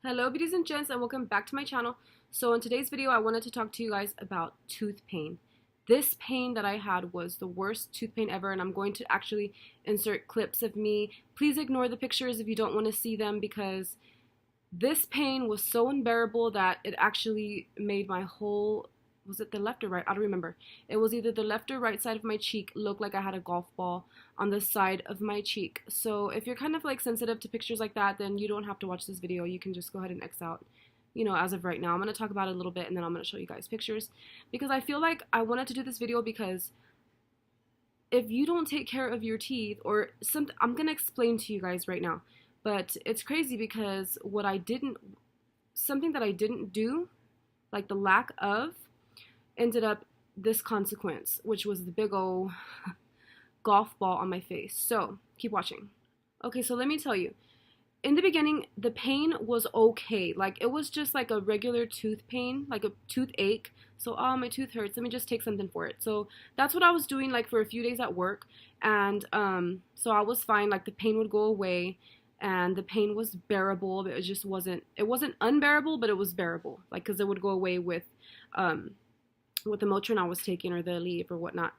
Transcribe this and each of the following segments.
Hello beauties and gents, and welcome back to my channel. So in today's video I wanted to talk to you guys about tooth pain. This pain that I had was the worst tooth pain ever, and I'm going to actually insert clips of me. Please ignore the pictures if you don't want to see them, because this pain was so unbearable that it actually made my whole, was it the left or right? I don't remember. It was either the left or right side of my cheek looked like I had a golf ball on the side of my cheek. So if you're kind of like sensitive to pictures like that, then you don't have to watch this video. You can just go ahead and X out, as of right now. I'm going to talk about it a little bit and then I'm going to show you guys pictures, because I feel like I wanted to do this video because if you don't take care of your teeth or something, I'm going to explain to you guys right now. But it's crazy because something that I didn't do, like the lack of, ended up this consequence, which was the big old golf ball on my face. So keep watching. Okay, so let me tell you. In the beginning, the pain was okay. Like, it was just like a regular tooth pain, like a toothache. So, oh, my tooth hurts. Let me just take something for it. So that's what I was doing, like, for a few days at work. And so I was fine. Like, the pain would go away, and the pain was bearable. It just wasn't. It wasn't unbearable, but it was bearable. Like, because it would go away with the Motrin I was taking, or the Aleve or whatnot.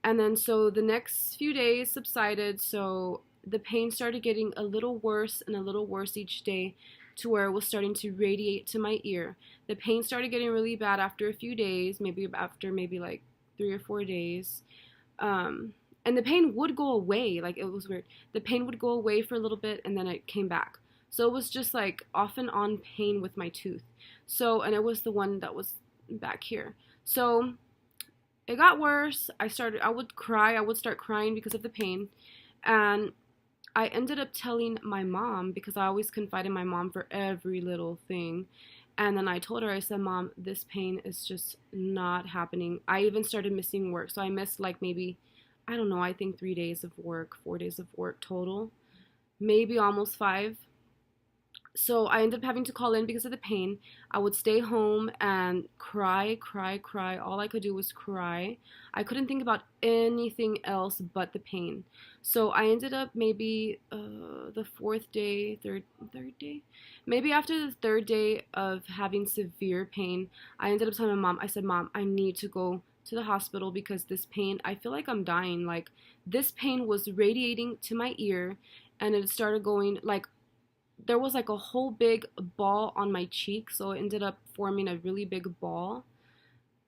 And then so the next few days subsided. So the pain started getting a little worse and a little worse each day, to where it was starting to radiate to my ear. The pain started getting really bad after a few days, maybe after like 3 or 4 days. And the pain would go away. Like, it was weird. The pain would go away for a little bit and then it came back. So it was just like off and on pain with my tooth. So, and it was the one that was back here. So it got worse. I would cry. I would start crying because of the pain. And I ended up telling my mom, because I always confide in my mom for every little thing. And then I told her, I said, Mom, this pain is just not happening. I even started missing work. So I missed like maybe, I don't know, I think 3 days of work, 4 days of work total, maybe almost 5. So I ended up having to call in because of the pain. I would stay home and cry. All I could do was cry. I couldn't think about anything else but the pain. So I ended up maybe the third day, maybe after the 3rd day of having severe pain, I ended up telling my mom, I said, Mom, I need to go to the hospital because this pain, I feel like I'm dying. Like, this pain was radiating to my ear, and it started going like, there was like a whole big ball on my cheek. So it ended up forming a really big ball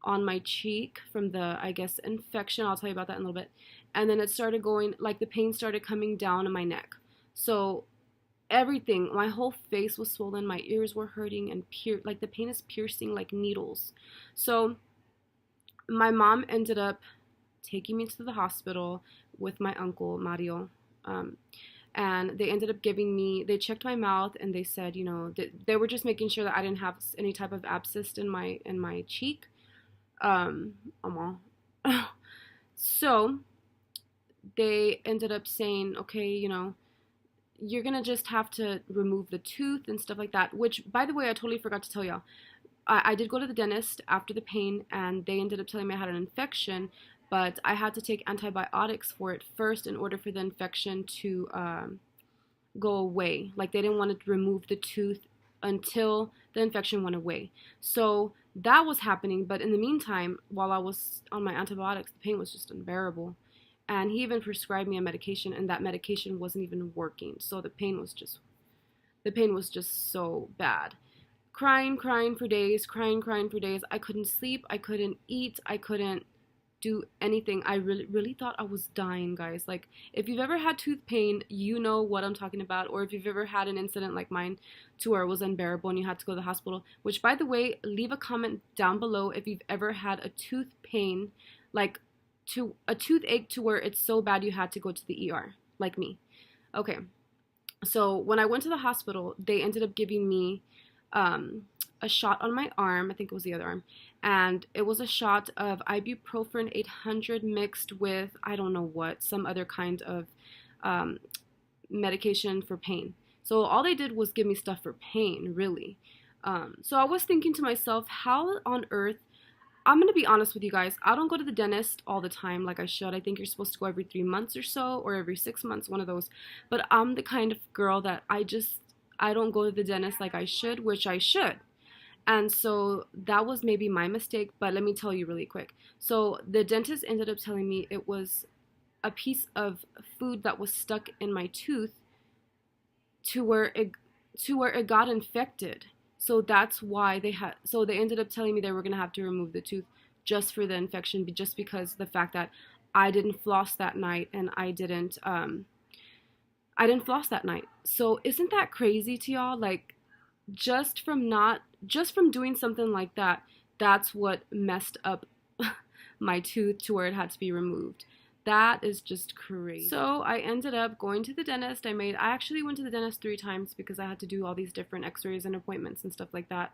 on my cheek from the, I guess, infection. I'll tell you about that in a little bit. And then it started going, like, the pain started coming down in my neck. So everything, my whole face was swollen, my ears were hurting, and like the pain is piercing like needles. So my mom ended up taking me to the hospital with my uncle Mario. And they ended up they checked my mouth, and they said, they were just making sure that I didn't have any type of abscess in my cheek. So they ended up saying, okay, you're gonna just have to remove the tooth and stuff like that, which, by the way, I totally forgot to tell y'all. I did go to the dentist after the pain, and they ended up telling me I had an infection, but I had to take antibiotics for it first in order for the infection to go away. Like, they didn't want to remove the tooth until the infection went away. So that was happening, but in the meantime, while I was on my antibiotics, the pain was just unbearable. And he even prescribed me a medication, and that medication wasn't even working. So the pain was just so bad. Crying for days. I couldn't sleep, I couldn't eat, I couldn't do anything. I really thought I was dying, guys. Like, if you've ever had tooth pain, you know what I'm talking about. Or if you've ever had an incident like mine to where it was unbearable and you had to go to the hospital, which, by the way, leave a comment down below if you've ever had a tooth pain, like a toothache to where it's so bad you had to go to the ER, like me. Okay, so when I went to the hospital, they ended up giving me a shot on my arm. I think it was the other arm. And it was a shot of ibuprofen 800 mixed with, I don't know what, some other kind of medication for pain. So all they did was give me stuff for pain, really. So I was thinking to myself, how on earth, I'm going to be honest with you guys, I don't go to the dentist all the time like I should. I think you're supposed to go every 3 months or so, or every 6 months, one of those. But I'm the kind of girl that I don't go to the dentist like I should, which I should. And so that was maybe my mistake, but let me tell you really quick. So the dentist ended up telling me it was a piece of food that was stuck in my tooth to where it got infected. So that's why they ended up telling me they were going to have to remove the tooth just for the infection, just because the fact that I didn't floss that night, and I didn't floss that night. So isn't that crazy to y'all? Like, just from doing something like that, that's what messed up my tooth to where it had to be removed. That is just crazy. So I ended up going to the dentist. I actually went to the dentist 3 times because I had to do all these different x-rays and appointments and stuff like that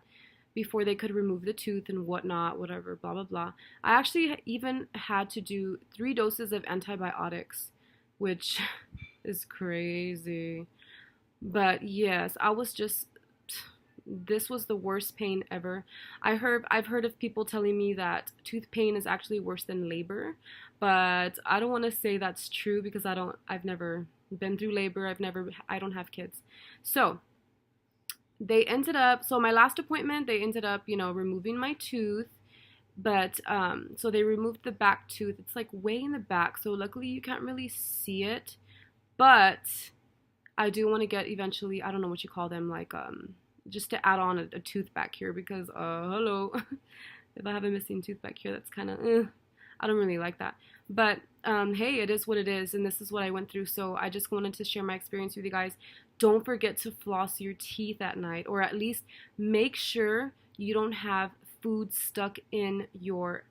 before they could remove the tooth and whatnot, whatever, blah, blah, blah. I actually even had to do 3 doses of antibiotics, which is crazy. But yes, this was the worst pain ever. I've heard of people telling me that tooth pain is actually worse than labor, but I don't want to say that's true because I've never been through labor. I don't have kids. So my last appointment, they ended up, removing my tooth, but so they removed the back tooth. It's like way in the back, so luckily you can't really see it, but I do want to get eventually, I don't know what you call them, like just to add on a tooth back here, because hello, if I have a missing tooth back here, that's kind of I don't really like that. But hey, it is what it is, and this is what I went through. So I just wanted to share my experience with you guys. Don't forget to floss your teeth at night, or at least make sure you don't have food stuck in your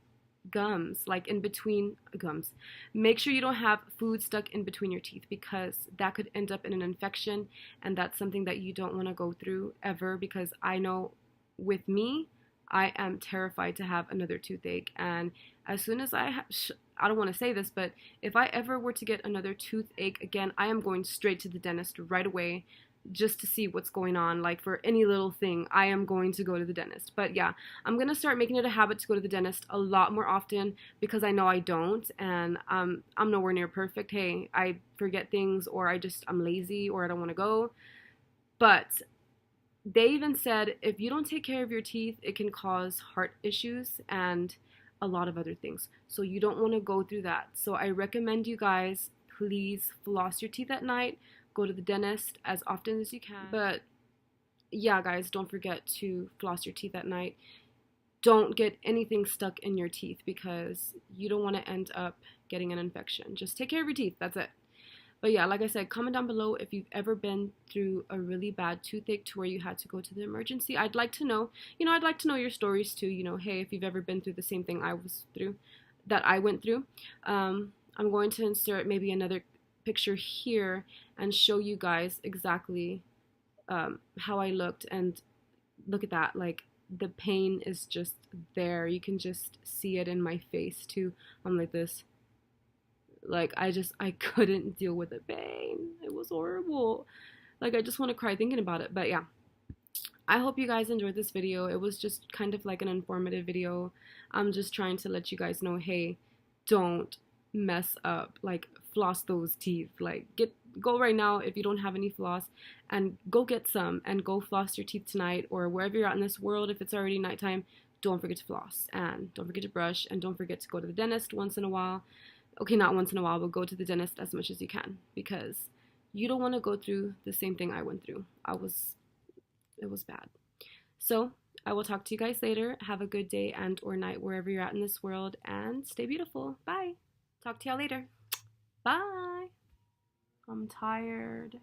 gums, like in between gums. Make sure you don't have food stuck in between your teeth, because that could end up in an infection, and that's something that you don't want to go through ever, because I know with me, I am terrified to have another toothache. And as soon as I don't want to say this, but if I ever were to get another toothache again, I am going straight to the dentist right away, just to see what's going on. Like, for any little thing, I am going to go to the dentist. But yeah, I'm going to start making it a habit to go to the dentist a lot more often, because I know I don't, and I'm nowhere near perfect. Hey, I forget things, or I'm lazy, or I don't want to go. But they even said if you don't take care of your teeth, it can cause heart issues and a lot of other things. So you don't want to go through that. So I recommend you guys, please floss your teeth at night. Go to the dentist as often as you can. But yeah, guys, don't forget to floss your teeth at night. Don't get anything stuck in your teeth, because you don't want to end up getting an infection. Just take care of your teeth. That's it. But yeah, like I said, comment down below if you've ever been through a really bad toothache to where you had to go to the emergency. I'd like to know. I'd like to know your stories too. Hey, if you've ever been through the same thing that I went through. I'm going to insert maybe another picture here and show you guys exactly how I looked. And look at that, like, the pain is just there. You can just see it in my face too. I'm like this. Like, I couldn't deal with the pain. It was horrible. Like, I just want to cry thinking about it. But yeah, I hope you guys enjoyed this video. It was just kind of like an informative video. I'm just trying to let you guys know, hey, don't mess up. Like, floss those teeth. Like, go right now if you don't have any floss, and go get some, and go floss your teeth tonight, or wherever you're at in this world. If it's already nighttime, don't forget to floss, and don't forget to brush, and don't forget to go to the dentist once in a while. Okay, not once in a while, but go to the dentist as much as you can, because you don't want to go through the same thing I went through. It was bad. So I will talk to you guys later. Have a good day and or night wherever you're at in this world, and stay beautiful. Bye. Talk to y'all later. Bye. I'm tired.